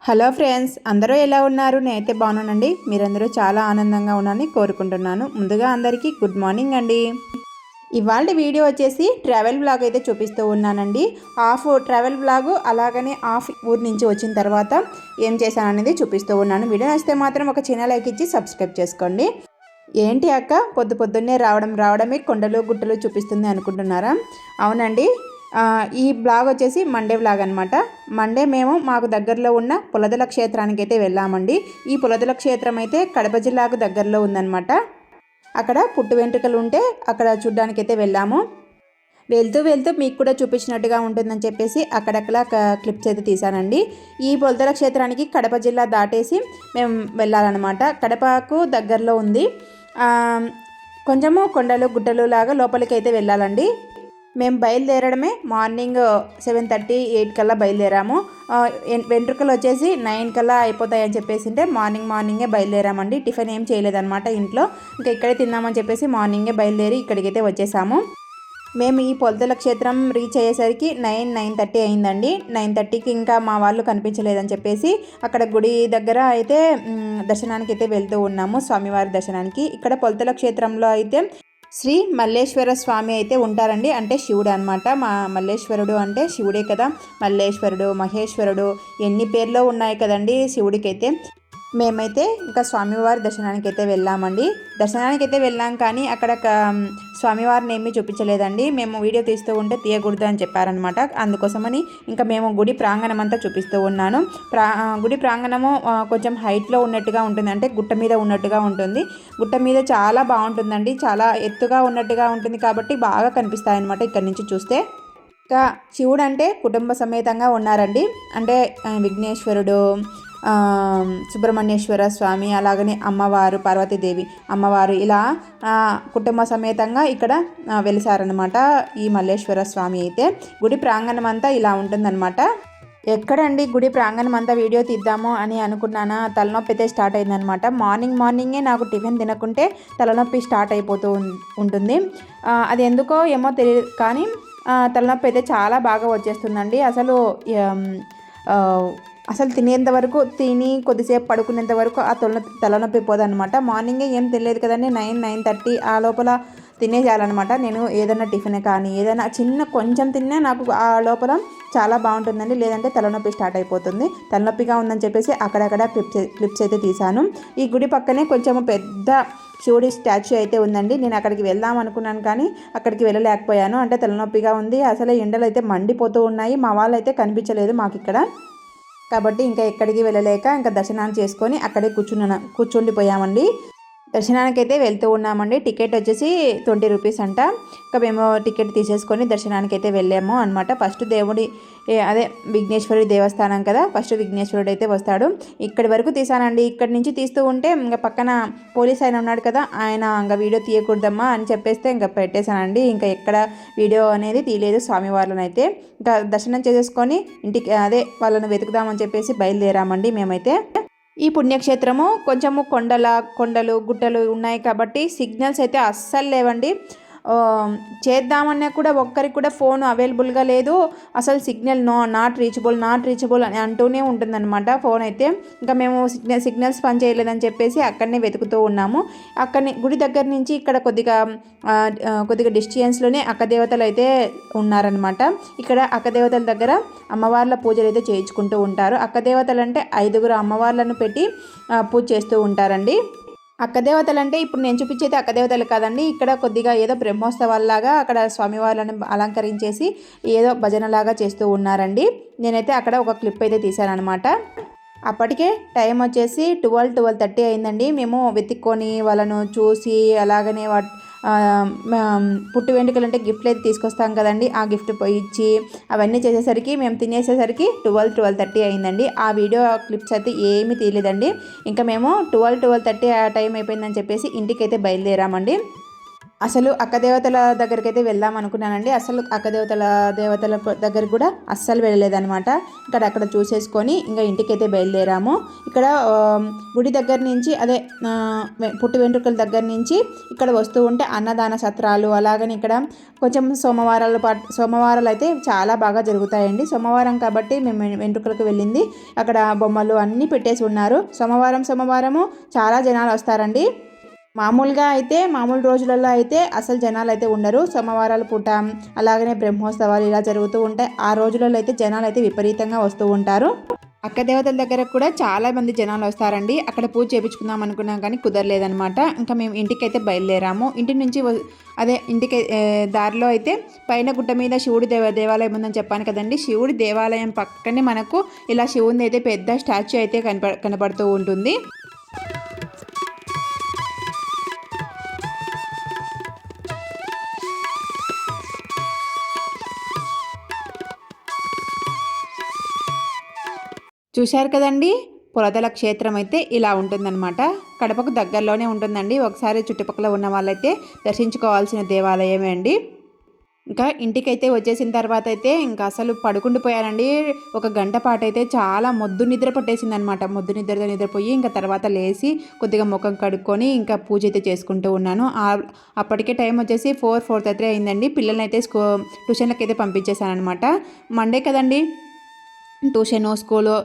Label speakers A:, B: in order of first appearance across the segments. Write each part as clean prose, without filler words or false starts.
A: Hello friends, అందరూ ఎలా ఉన్నారు? నేనైతే బాగున్నానండి. మీరందరూ చాలా ఆనందంగా ఉన్నారని కోరుకుంటున్నాను. ముందుగా అందరికీ గుడ్ మార్నింగ్ అండి. ఇవాళ వీడియో వచ్చేసి ట్రావెల్ బ్లాగ్ అయితే చూపిస్తూ ఉన్నానండి. హాఫ్ ట్రావెల్ బ్లాగు, అలాగనే హాఫ్ ఊరి నుంచి వచ్చిన తర్వాత ఏం చేశాననేది చూపిస్తూ ఉన్నాను. వీడియో నచ్చితే మాత్రం ఒక చిన్న లైక్ ఇచ్చి సబ్స్క్రైబ్ చేసుకోండి. ఏంటి అక్క పొద్దున్నే రావడమే కొండలు గుట్టలు చూపిస్తుంది అనుకుంటున్నారా? అవునండి. ఈ బ్లాగ్ వచ్చేసి మండే బ్లాగ్ అనమాట. మండే మేము మాకు దగ్గరలో ఉన్న పులదల క్షేత్రానికి అయితే వెళ్ళామండి. ఈ పులదల క్షేత్రం అయితే కడప జిల్లాకు దగ్గరలో ఉందన్నమాట. అక్కడ పుట్టు వెంట్రుకలు ఉంటే అక్కడ చూడ్డానికైతే వెళ్ళాము. వెళ్తూ వెళ్తూ మీకు కూడా చూపించినట్టుగా ఉంటుందని చెప్పేసి అక్కడక్కడ క్లిప్స్ అయితే తీసానండి. ఈ పులదల క్షేత్రానికి కడప జిల్లా దాటేసి మేము వెళ్ళాలన్నమాట. కడపకు దగ్గరలో ఉంది. కొంచెము కొండలు గుట్టలు లాగా లోపలికి అయితే వెళ్ళాలండి. మేము బయలుదేరడమే మార్నింగ్ 7:30, 8 కల్లా బయలుదేరాము. వెంట్రుకలు వచ్చేసి 9 కల్లా అయిపోతాయని చెప్పేసి అంటే మార్నింగే బయలుదేరామండి. టిఫిన్ ఏం చేయలేదన్నమాట ఇంట్లో. ఇంకా ఇక్కడే తిన్నామని చెప్పేసి మార్నింగే బయలుదేరి ఇక్కడికైతే వచ్చేసాము. మేము ఈ పొలదల క్షేత్రం రీచ్ అయ్యేసరికి 9:30 అయిందండి. 9:30కి ఇంకా మా వాళ్ళు కనిపించలేదని చెప్పేసి అక్కడ గుడి దగ్గర అయితే దర్శనానికి అయితే వెళ్తూ ఉన్నాము, స్వామివారి దర్శనానికి. ఇక్కడ పొలదల క్షేత్రంలో అయితే శ్రీ మల్లేశ్వర స్వామి అయితే ఉంటారండి. అంటే శివుడు అనమాట. మల్లేశ్వరుడు అంటే శివుడే కదా. మల్లేశ్వరుడు, మహేశ్వరుడు ఎన్ని పేర్లు ఉన్నాయి కదండి శివుడికైతే. మేమైతే ఇంకా స్వామివారి దర్శనానికి అయితే వెళ్ళామండి. దర్శనానికి అయితే వెళ్ళాం, కానీ అక్కడ స్వామివారిని ఏమీ చూపించలేదండి. మేము వీడియో తీస్తూ ఉంటే తీయకూడదు అని చెప్పారనమాట. అందుకోసమని ఇంకా మేము గుడి ప్రాంగణం అంతా చూపిస్తూ ఉన్నాను. గుడి ప్రాంగణము కొంచెం హైట్లో ఉన్నట్టుగా ఉంటుంది, అంటే గుట్ట మీద ఉన్నట్టుగా ఉంటుంది. గుట్ట మీద చాలా బాగుంటుందండి, చాలా ఎత్తుగా ఉన్నట్టుగా ఉంటుంది కాబట్టి బాగా కనిపిస్తాయి అనమాట ఇక్కడ నుంచి చూస్తే. ఇంకా శివుడు అంటే కుటుంబ సమేతంగా ఉన్నారండి. అంటే విఘ్నేశ్వరుడు, సుబ్రహ్మణ్యేశ్వర స్వామి, అలాగనే అమ్మవారు పార్వతీదేవి అమ్మవారు ఇలా కుటుంబ సమేతంగా ఇక్కడ వెలిసారనమాట ఈ మల్లేశ్వర స్వామి అయితే. గుడి ప్రాంగణం అంతా ఇలా ఉంటుందన్నమాట. ఎక్కడండి గుడి ప్రాంగణం అంతా వీడియో తీద్దాము అని అనుకున్నానా, తలనొప్పి అయితే స్టార్ట్ అయిందనమాట. మార్నింగే నాకు టిఫిన్ తినకుంటే తలనొప్పి స్టార్ట్ అయిపోతూ ఉంటుంది. అది ఎందుకో ఏమో తెలియదు, కానీ తలనొప్పి అయితే చాలా బాగా వచ్చేస్తుందండి. అసలు తినేంత వరకు, తిని కొద్దిసేపు పడుకునేంత వరకు ఆ తలనొప్పి పోదనమాట. మార్నింగే ఏం తెలియదు కదండి, 9:30 ఆ లోపల తినేసేయాలన్నమాట. నేను ఏదైనా టిఫిన్ కానీ ఏదైనా కొంచెం తిన్నా నాకు ఆ లోపల చాలా బాగుంటుందండి. లేదంటే తలనొప్పి స్టార్ట్ అయిపోతుంది. తలనొప్పిగా ఉందని చెప్పేసి అక్కడక్కడ క్లిప్స్ అయితే తీశాను. ఈ గుడి పక్కనే కొంచెం పెద్ద శివుడి స్టాచ్యూ అయితే ఉందండి. నేను అక్కడికి వెళ్దాం అనుకున్నాను, కానీ అక్కడికి వెళ్ళలేకపోయాను. అంటే తలనొప్పిగా ఉంది. అసలే ఎండలు అయితే మండిపోతూ ఉన్నాయి. మా వాళ్ళు అయితే కనిపించలేదు మాకు ఇక్కడ. కాబట్టి ఇంకా ఎక్కడికి వెళ్ళలేక ఇంకా దర్శనాన్ని చేసుకొని అక్కడే కూర్చుండిపోయామండి. దర్శనానికి అయితే వెళ్తూ ఉన్నామండి. టికెట్ వచ్చేసి 20 రూపీస్ అంట. ఇంకా మేము టికెట్ తీసేసుకొని దర్శనానికి అయితే వెళ్ళాము అనమాట. ఫస్ట్ అదే విఘ్నేశ్వరుడి దేవస్థానం కదా, ఫస్ట్ విఘ్నేశ్వరుడు అయితే వస్తాడు. ఇక్కడి వరకు తీసానండి. ఇక్కడి నుంచి తీస్తూ ఉంటే ఇంకా పక్కన పోలీస్ ఆయన ఉన్నాడు కదా, ఆయన ఇంకా వీడియో తీయకూడదమ్మా అని చెప్పేస్తే ఇంకా పెట్టేశానండి. ఇంకా ఎక్కడ వీడియో అనేది తీయలేదు స్వామివార్లను అయితే. ఇంకా దర్శనం చేసేసుకొని ఇంటికి వాళ్ళను వెతుకుదామని చెప్పేసి బయలుదేరామండి మేమైతే. ఈ పుణ్యక్షేత్రము కొంచెము కొండలు గుట్టలు ఉన్నాయి కాబట్టి సిగ్నల్స్ అయితే అస్సలు లేవండి. చేద్దామన్నా కూడా ఒక్కరికి కూడా ఫోన్ అవైలబుల్గా లేదు. అసలు సిగ్నల్ నాట్ రీచబుల్ అని అంటూనే ఉంటుందన్నమాట ఫోన్ అయితే. ఇంకా మేము సిగ్నల్స్ పనిచేయలేదని చెప్పేసి అక్కడనే వెతుకుతూ ఉన్నాము. అక్కడనే గుడి దగ్గర నుంచి ఇక్కడ కొద్దిగా డిస్టెన్స్లోనే అక్కదేవతలు అయితే ఉన్నారనమాట. ఇక్కడ అక్కదేవతల దగ్గర అమ్మవార్ల పూజలు అయితే చేయించుకుంటూ ఉంటారు. అక్కదేవతలు అంటే 5 అమ్మవార్లను పెట్టి పూజ చేస్తూ ఉంటారండి. అక్కదేవతలు అంటే ఇప్పుడు నేను చూపించేది అక్కదేవతలు కాదండి. ఇక్కడ కొద్దిగా ఏదో బ్రహ్మోత్సవాల్లాగా అక్కడ స్వామివార్లను అలంకరించేసి ఏదో భజనలాగా చేస్తూ ఉన్నారండి. నేనైతే అక్కడ ఒక క్లిప్ అయితే తీశాను అనమాట. అప్పటికే టైం వచ్చేసి 12:30 అయిందండి. మేము వెతుక్కొని వాళ్ళను చూసి అలాగనే పుట్టు వెంట్రుకలు అంటే గిఫ్ట్లు అయితే తీసుకొస్తాం కదండి, ఆ గిఫ్ట్ ఇచ్చి అవన్నీ చేసేసరికి మేము తినేసేసరికి 12:30 అయిందండి. ఆ వీడియో క్లిప్స్ అయితే ఏమీ తీయలేదండి. ఇంకా మేము 12:30 ఆ టైం అయిపోయిందని చెప్పేసి ఇంటికైతే బయలుదేరామండి. అసలు అక్క దేవతల దగ్గరికి అయితే వెళ్దాం అనుకున్నానండి. అసలు అక్క దేవతల దగ్గరికి కూడా అస్సలు వెళ్ళలేదనమాట. అక్కడ చూసేసుకొని ఇంకా ఇంటికైతే బయలుదేరాము. ఇక్కడ గుడి దగ్గర నుంచి అదే పుట్టి వెంట్రుకల దగ్గర నుంచి ఇక్కడ వస్తూ ఉంటే అన్నదాన సత్రాలు, అలాగని ఇక్కడ కొంచెం సోమవారాలు అయితే చాలా బాగా జరుగుతాయండి. సోమవారం కాబట్టి మేము వెంట్రుకలకు వెళ్ళింది. అక్కడ బొమ్మలు అన్నీ పెట్టేసి ఉన్నారు. సోమవారము చాలా జనాలు వస్తారండి. మామూలు రోజులలో అయితే అసలు జనాలు అయితే ఉండరు. సోమవారాల పూట అలాగనే బ్రహ్మోత్సవాలు ఇలా జరుగుతూ ఉంటాయి. ఆ రోజులలో అయితే జనాలు అయితే విపరీతంగా వస్తూ ఉంటారు. అక్క దేవతల దగ్గర కూడా చాలా మంది జనాలు వస్తారండి. అక్కడ పూజ చేయించుకుందాం అనుకున్నాం కానీ కుదరలేదనమాట. ఇంకా మేము ఇంటికైతే బయలుదేరాము. ఇంటి నుంచి ఇంటికి దారిలో అయితే పైన గుట్ట మీద శివుడి దేవాలయం ఉందని చెప్పాను కదండి. శివుడి దేవాలయం పక్కనే మనకు ఇలా శివుని అయితే పెద్ద స్టాచ్యూ అయితే కనపడుతూ ఉంటుంది. చూశారు కదండి, పురదల క్షేత్రం అయితే ఇలా ఉంటుందన్నమాట. కడపకు దగ్గరలోనే ఉంటుందండి. ఒకసారి చుట్టుపక్కల ఉన్న వాళ్ళైతే దర్శించుకోవాల్సిన దేవాలయమే అండి. ఇంకా ఇంటికైతే వచ్చేసిన తర్వాత అయితే ఇంకా అసలు పడుకుండిపోయానండి. ఒక గంట పాటు అయితే చాలా మొద్దు నిద్ర పట్టేసింది అనమాట. మొద్దు నిద్రపోయి ఇంకా తర్వాత లేచి కొద్దిగా ముఖం కడుక్కొని ఇంకా పూజ అయితే చేసుకుంటూ ఉన్నాను. అప్పటికే టైం వచ్చేసి 4:30 అయిందండి. పిల్లల్ని అయితే ట్యూషన్లకు అయితే పంపించేశాను అనమాట. మండే కదండి,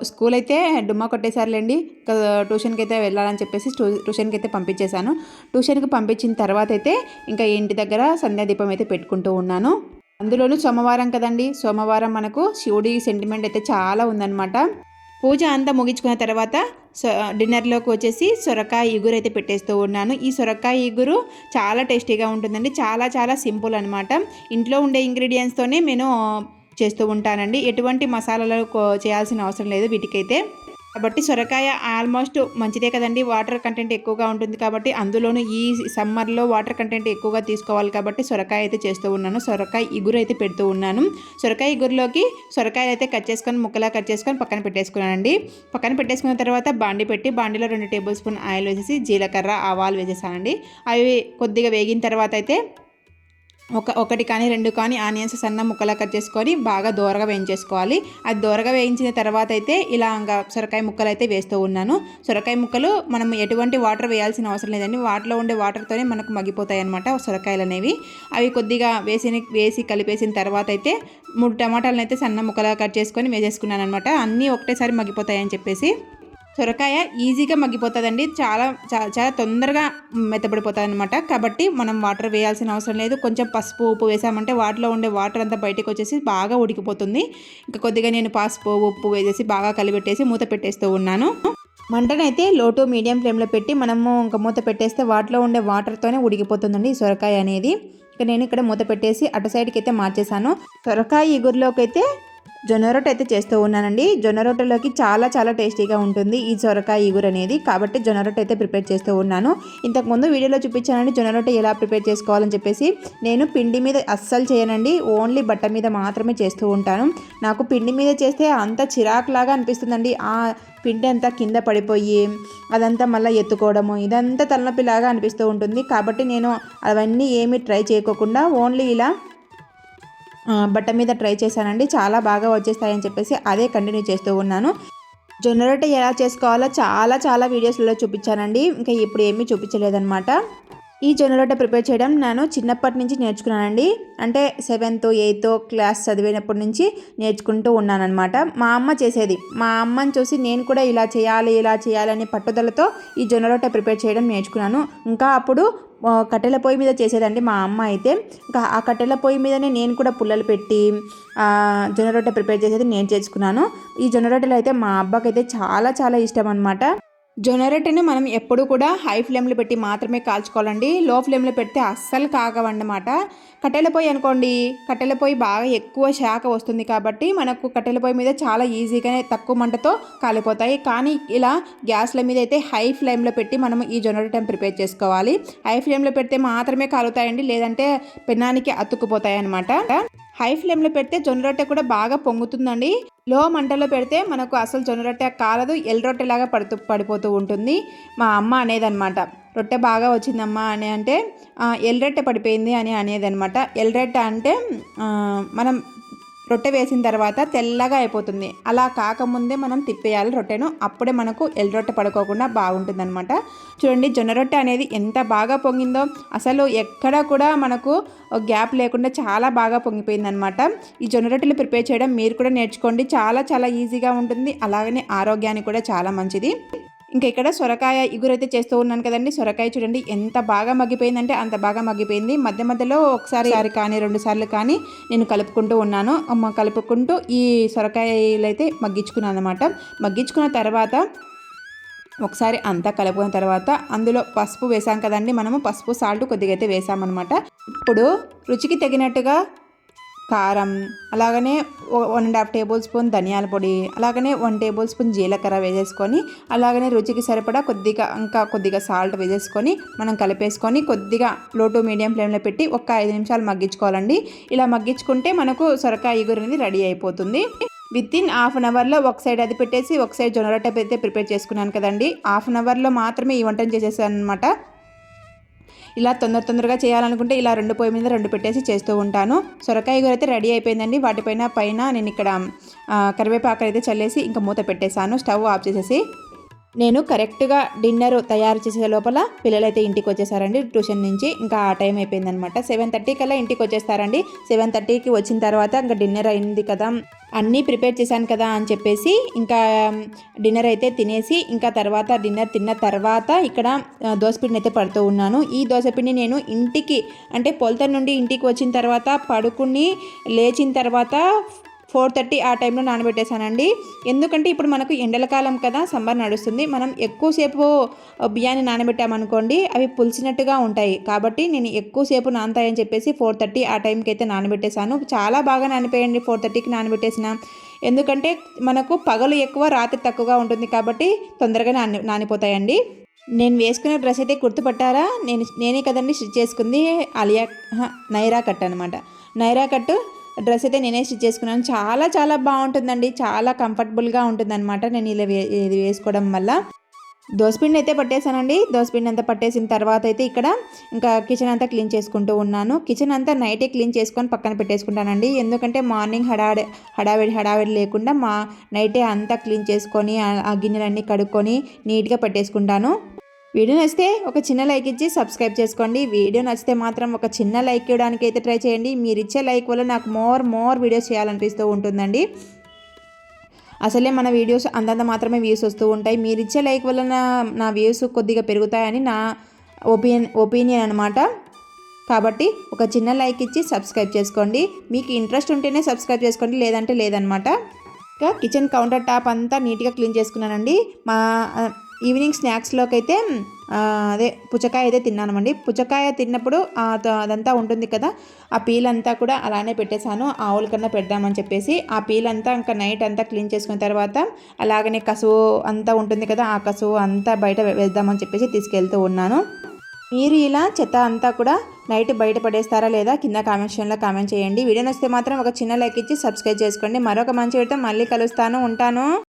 A: స్కూల్ అయితే డుమ్మా కొట్టేశారులేండి. ట్యూషన్కి అయితే వెళ్ళాలని చెప్పేసి ట్యూషన్కి అయితే పంపించేశాను. ట్యూషన్కి పంపించిన తర్వాత అయితే ఇంకా ఇంటి దగ్గర సంధ్యాదీపం అయితే పెట్టుకుంటూ ఉన్నాను. అందులోనూ సోమవారం కదండి. సోమవారం మనకు శివుడి సెంటిమెంట్ అయితే చాలా ఉందన్నమాట. పూజ అంతా ముగించుకున్న తర్వాత డిన్నర్లోకి వచ్చేసి సొరకాయ ఇగురు అయితే పెట్టేస్తూ ఉన్నాను. ఈ సొరకాయ ఇగురు చాలా టేస్టీగా ఉంటుందండి. చాలా చాలా సింపుల్ అనమాట. ఇంట్లో ఉండే ఇంగ్రీడియంట్స్తోనే నేను చేస్తూ ఉంటానండి. ఎటువంటి మసాలాలు చేయాల్సిన అవసరం లేదు వీటికైతే. కాబట్టి సొరకాయ ఆల్మోస్ట్ మంచిదే కదండి. వాటర్ కంటెంట్ ఎక్కువగా ఉంటుంది కాబట్టి, అందులోనూ ఈ సమ్మర్లో వాటర్ కంటెంట్ ఎక్కువగా తీసుకోవాలి కాబట్టి సొరకాయ అయితే చేస్తూ ఉన్నాను. సొరకాయ ఇగురు అయితే పెడుతూ ఉన్నాను. సొరకాయ ఇగురులోకి సొరకాయలు అయితే ముక్కలా కట్ చేసుకొని పక్కన పెట్టేసుకున్నానండి. పక్కన పెట్టేసుకున్న తర్వాత బాండీలో 2 టేబుల్ స్పూన్ ఆయిల్ వేసేసి జీలకర్ర ఆవాలు వేసేసానండి. అవి కొద్దిగా వేగిన తర్వాత అయితే ఒకటి కానీ 2 కానీ ఆనియన్స్ సన్న ముక్కలా కట్ చేసుకొని బాగా దోరగా వేయించేసుకోవాలి. అది దోరగా వేయించిన తర్వాత అయితే ఇలా సొరకాయ ముక్కలు అయితే వేస్తూ ఉన్నాను. సొరకాయ ముక్కలు మనం ఎటువంటి వాటర్ వేయాల్సిన అవసరం లేదండి. వాటిలో ఉండే వాటర్తోనే మనకు మగ్గిపోతాయి అన్నమాట సొరకాయలు అనేవి. అవి కొద్దిగా వేసి కలిపేసిన తర్వాత అయితే 3 టమాటాలను అయితే సన్న ముక్కలా కట్ చేసుకొని వేసేసుకున్నాను అనమాట. అన్నీ ఒకటేసారి మగ్గిపోతాయని చెప్పేసి. సొరకాయ ఈజీగా మగ్గిపోతుందండి. చాలా చాలా తొందరగా మెత్తబడిపోతుంది అనమాట. కాబట్టి మనం వాటర్ వేయాల్సిన అవసరం లేదు. కొంచెం పసుపు ఉప్పు వేసామంటే వాటిలో ఉండే వాటర్ అంతా బయటకు వచ్చేసి బాగా ఉడికిపోతుంది. ఇంకా కొద్దిగా నేను పసుపు ఉప్పు వేసేసి బాగా కలిపెట్టేసి మూత పెట్టేస్తూ ఉన్నాను. మంటనైతే లో టు మీడియం ఫ్లేమ్లో పెట్టి మనము ఇంకా మూత పెట్టేస్తే వాటిలో ఉండే వాటర్తోనే ఉడికిపోతుందండి ఈ సొరకాయ అనేది. ఇక నేను ఇక్కడ మూత పెట్టేసి అటు సైడ్కి అయితే మార్చేసాను. సొరకాయ ఇగురులోకి అయితే జొన్న రొట్టె అయితే చేస్తూ ఉన్నానండి. జొన్న రొట్టెలోకి చాలా చాలా టేస్టీగా ఉంటుంది ఈ సొరకాయ ఇగురు అనేది. కాబట్టి జొన్న రొట్టె అయితే ప్రిపేర్ చేస్తూ ఉన్నాను. ఇంతకుముందు వీడియోలో చూపించానండి జొన్న రొట్టె ఎలా ప్రిపేర్ చేసుకోవాలని చెప్పేసి. నేను పిండి మీద అస్సలు చేయనండి, ఓన్లీ బట్ట మీద మాత్రమే చేస్తూ ఉంటాను. నాకు పిండి మీద చేస్తే అంత చిరాకులాగా అనిపిస్తుందండి. ఆ పిండి అంతా కింద పడిపోయి అదంతా మళ్ళీ ఎత్తుకోవడము ఇదంతా తలనొప్పిలాగా అనిపిస్తూ ఉంటుంది. కాబట్టి నేను అవన్నీ ఏమీ ట్రై చేయకోకుండా ఓన్లీ ఇలా బట్ట మీద ట్రై చేశానండి. చాలా బాగా వచ్చేస్తాయని చెప్పేసి అదే కంటిన్యూ చేస్తూ ఉన్నాను. జొన్న రొట్టె ఎలా చేసుకోవాలో చాలా వీడియోస్లో చూపించానండి. ఇంకా ఇప్పుడు ఏమీ చూపించలేదన్నమాట. ఈ జొన్న రొట్టె ప్రిపేర్ చేయడం నేను చిన్నప్పటి నుంచి నేర్చుకున్నానండి. అంటే 7th 8th క్లాస్ చదివినప్పటి నుంచి నేర్చుకుంటూ ఉన్నానన్నమాట. మా అమ్మ చేసేది, మా అమ్మని చూసి నేను కూడా ఇలా చేయాలి అనే పట్టుదలతో ఈ జొన్న రొట్టె ప్రిపేర్ చేయడం నేర్చుకున్నాను. ఇంకా అప్పుడు కట్టెల పొయ్యి మీద చేసేదండి మా అమ్మ అయితే. ఇంకా ఆ కట్టెల పొయ్యి మీదనే నేను కూడా పుల్లలు పెట్టి జొన్న రొట్టె ప్రిపేర్ చేసేది నేను చేసుకున్నాను. ఈ జొన్న రొట్టెలు అయితే మా అబ్బకి అయితే చాలా ఇష్టం అనమాట. జొన్న రొట్టెను మనం ఎప్పుడు కూడా హై ఫ్లేమ్లో పెట్టి మాత్రమే కాల్చుకోవాలండి. లో ఫ్లేమ్లో పెడితే అస్సలు కాగవన్నమాట. కట్టెల పొయ్యి అనుకోండి, కట్టెల పొయ్యి బాగా ఎక్కువ శాఖ వస్తుంది కాబట్టి మనకు కట్టెల పొయ్యి మీద చాలా ఈజీగానే తక్కువ మంటతో కాలిపోతాయి. కానీ ఇలా గ్యాస్ల మీద అయితే హై ఫ్లేమ్లో పెట్టి మనం ఈ జొన్న రొట్టెను ప్రిపేర్ చేసుకోవాలి. హై ఫ్లేమ్లో పెడితే మాత్రమే కాలుతాయండి, లేదంటే పెనానికి అతుక్కుపోతాయి అన్నమాట. హై ఫ్లేమ్లో పెడితే జొన్న రొట్టె కూడా బాగా పొంగుతుందండి. లో మంటలో పెడితే మనకు అసలు జొన్న రొట్టె కాలదు, ఎల్ రొట్టెలాగా పడిపోతూ ఉంటుంది. మా అమ్మ అనేదన్నమాట, రొట్టె బాగా వచ్చిందమ్మా అని అంటే ఎల్ రొట్టె పడిపోయింది అని అనేదన్నమాట. ఎల్ రొట్టె అంటే మనం రొట్టె వేసిన తర్వాత తెల్లగా అయిపోతుంది. అలా కాకముందే మనం తిప్పేయాలి రొట్టెను, అప్పుడే మనకు ఎల్ రొట్టె పడుకోకుండా బాగుంటుందన్నమాట. చూడండి జొన్న రొట్టె అనేది ఎంత బాగా పొంగిందో, అసలు ఎక్కడ కూడా మనకు గ్యాప్ లేకుండా చాలా బాగా పొంగిపోయిందనమాట. ఈ జొన్న రొట్టెలు ప్రిపేర్ చేయడం మీరు కూడా నేర్చుకోండి, చాలా చాలా ఈజీగా ఉంటుంది, అలాగనే ఆరోగ్యానికి కూడా చాలా మంచిది. ఇంకా ఇక్కడ సొరకాయ ఇగురైతే చేస్తూ ఉన్నాను కదండి. సొరకాయ చూడండి ఎంత బాగా మగ్గిపోయిందంటే అంత బాగా మగ్గిపోయింది. మధ్య మధ్యలో ఒకసారి కానీ 2 సార్లు కానీ నేను కలుపుకుంటూ ఉన్నాను. కలుపుకుంటూ ఈ సొరకాయలు అయితే మగ్గించుకున్నాను అనమాట. మగ్గించుకున్న తర్వాత ఒకసారి అంతా కలుపుకున్న తర్వాత అందులో పసుపు వేసాం కదండి మనము, పసుపు సాల్ట్ కొద్దిగా అయితే వేసామన్నమాట. ఇప్పుడు రుచికి తగినట్టుగా కారం, అలాగనే 1.5 టేబుల్ స్పూన్ ధనియాల పొడి, అలాగనే 1 టేబుల్ స్పూన్ జీలకర్ర వేసేసుకొని, అలాగనే రుచికి సరిపడా కొద్దిగా సాల్ట్ వేసేసుకొని మనం కలిపేసుకొని కొద్దిగా లో టు మీడియం ఫ్లేమ్లో పెట్టి ఒక 5 నిమిషాలు మగ్గించుకోవాలండి. ఇలా మగ్గించుకుంటే మనకు సొరకాయ ఇగురు అనేది రెడీ అయిపోతుంది. వితిన్ హాఫ్ అన్ అవర్లో ఒక సైడ్ అది పెట్టేసి ఒక సైడ్ జొన్న రొట్టె అయితే ప్రిపేర్ చేసుకున్నాను కదండి. హాఫ్ అన్ అవర్లో మాత్రమే ఈ వంటను చేసేసాను అనమాట. ఇలా తొందరగా చేయాలనుకుంటే ఇలా 2 పొయ్యి మీద 2 పెట్టేసి చేస్తూ ఉంటాను. సొరకాయ కూర అయితే రెడీ అయిపోయిందండి. పైన నేను ఇక్కడ కరివేపాకు అయితే చల్లేసి ఇంకా మూత పెట్టేశాను, స్టవ్ ఆఫ్ చేసేసి. నేను కరెక్ట్గా డిన్నర్ తయారు చేసే లోపల పిల్లలైతే ఇంటికి వచ్చేసారండి ట్యూషన్ నుంచి. ఇంకా ఆ టైం అయిపోయిందనమాట. 7:30 కల్లా ఇంటికి వచ్చేస్తారండి. 7:30కి వచ్చిన తర్వాత ఇంకా డిన్నర్ అయింది కదా, అన్నీ ప్రిపేర్ చేశాను కదా అని చెప్పేసి ఇంకా డిన్నర్ అయితే తినేసి, ఇంకా తర్వాత డిన్నర్ తిన్న తర్వాత ఇక్కడ దోసపిండిని అయితే పడుతూ ఉన్నాను. ఈ దోసపిండి నేను ఇంటికి అంటే పొలత నుండి ఇంటికి వచ్చిన తర్వాత పడుకుని లేచిన తర్వాత 4:30 ఆ టైంలో నానబెట్టేశానండి. ఎందుకంటే ఇప్పుడు మనకు ఎండల కాలం కదా, సమ్మర్ నడుస్తుంది, మనం ఎక్కువసేపు బియ్యాన్ని నానబెట్టామనుకోండి అవి పులిసినట్టుగా ఉంటాయి. కాబట్టి నేను ఎక్కువసేపు నానతాయని చెప్పేసి 4:30 ఆ టైంకి అయితే నానబెట్టేశాను. చాలా బాగా నానిపోయండి 4:30కి నానబెట్టేసిన. ఎందుకంటే మనకు పగలు ఎక్కువ రాత్రి తక్కువగా ఉంటుంది కాబట్టి తొందరగా నానిపోతాయండి. నేను వేసుకునే డ్రెస్ అయితే గుర్తుపట్టారా? నేనే కదండి స్టిచ్ చేసుకుంది, నైరా కట్ అనమాట. నైరా కట్ డ్రెస్ అయితే నేనే స్టిచ్ చేసుకున్నాను. చాలా చాలా బాగుంటుందండి, చాలా కంఫర్టబుల్గా ఉంటుందన్నమాట నేను ఇది వేసుకోవడం వల్ల. దోసపిండి అయితే పట్టేశానండి. దోసపిండి అంతా పట్టేసిన తర్వాత అయితే ఇక్కడ ఇంకా కిచెన్ అంతా క్లీన్ చేసుకుంటూ ఉన్నాను. కిచెన్ అంతా నైటే క్లీన్ చేసుకొని పక్కన పెట్టేసుకుంటానండి. ఎందుకంటే మార్నింగ్ హడావిడి లేకుండా నైటే అంతా క్లీన్ చేసుకొని ఆ గిన్నెలన్నీ కడుక్కొని నీట్గా పెట్టేసుకుంటాను. వీడియో నచ్చితే ఒక చిన్న లైక్ ఇచ్చి సబ్స్క్రైబ్ చేసుకోండి. వీడియో నచ్చితే మాత్రం ఒక చిన్న లైక్ ఇవ్వడానికి అయితే ట్రై చేయండి. మీరు ఇచ్చే లైక్ వల్ల నాకు మోర్ వీడియోస్ చేయాలనిపిస్తూ ఉంటుందండి. అసలే మన వీడియోస్ అంతంత మాత్రమే వ్యూస్ వస్తూ ఉంటాయి. మీరు ఇచ్చే లైక్ వల్ల నా వ్యూస్ కొద్దిగా పెరుగుతాయని నా ఒపీనియన్ అనమాట. కాబట్టి ఒక చిన్న లైక్ ఇచ్చి సబ్స్క్రైబ్ చేసుకోండి. మీకు ఇంట్రెస్ట్ ఉంటేనే సబ్స్క్రైబ్ చేసుకోండి, లేదంటే లేదనమాట. ఇంకా కిచెన్ కౌంటర్ టాప్ అంతా నీట్గా క్లీన్ చేసుకున్నానండి. ఈవినింగ్ స్నాక్స్లోకి అయితే అదే పుచ్చకాయ అయితే తిన్నామండి. పుచ్చకాయ తిన్నప్పుడు అదంతా ఉంటుంది కదా, ఆ పీల్ అంతా కూడా అలానే పెట్టేశాను, ఆవుల కన్నా పెడదామని చెప్పేసి. ఆ పీల్ అంతా ఇంకా నైట్ అంతా క్లీన్ చేసుకున్న తర్వాత అలాగనే కసువు అంతా ఉంటుంది కదా, ఆ కసువు అంతా బయట వేద్దామని చెప్పేసి తీసుకెళ్తూ ఉన్నాను. మీరు ఇలా చెత్త అంతా కూడా నైట్ బయట పడేస్తారా లేదా కింద కామెంట్ కామెంట్ చేయండి. వీడియో నచ్చితే మాత్రం ఒక చిన్న లైక్ ఇచ్చి సబ్స్క్రైబ్ చేసుకోండి. మరొక మంచి వీడియోతో మళ్ళీ కలుస్తాను, ఉంటాను.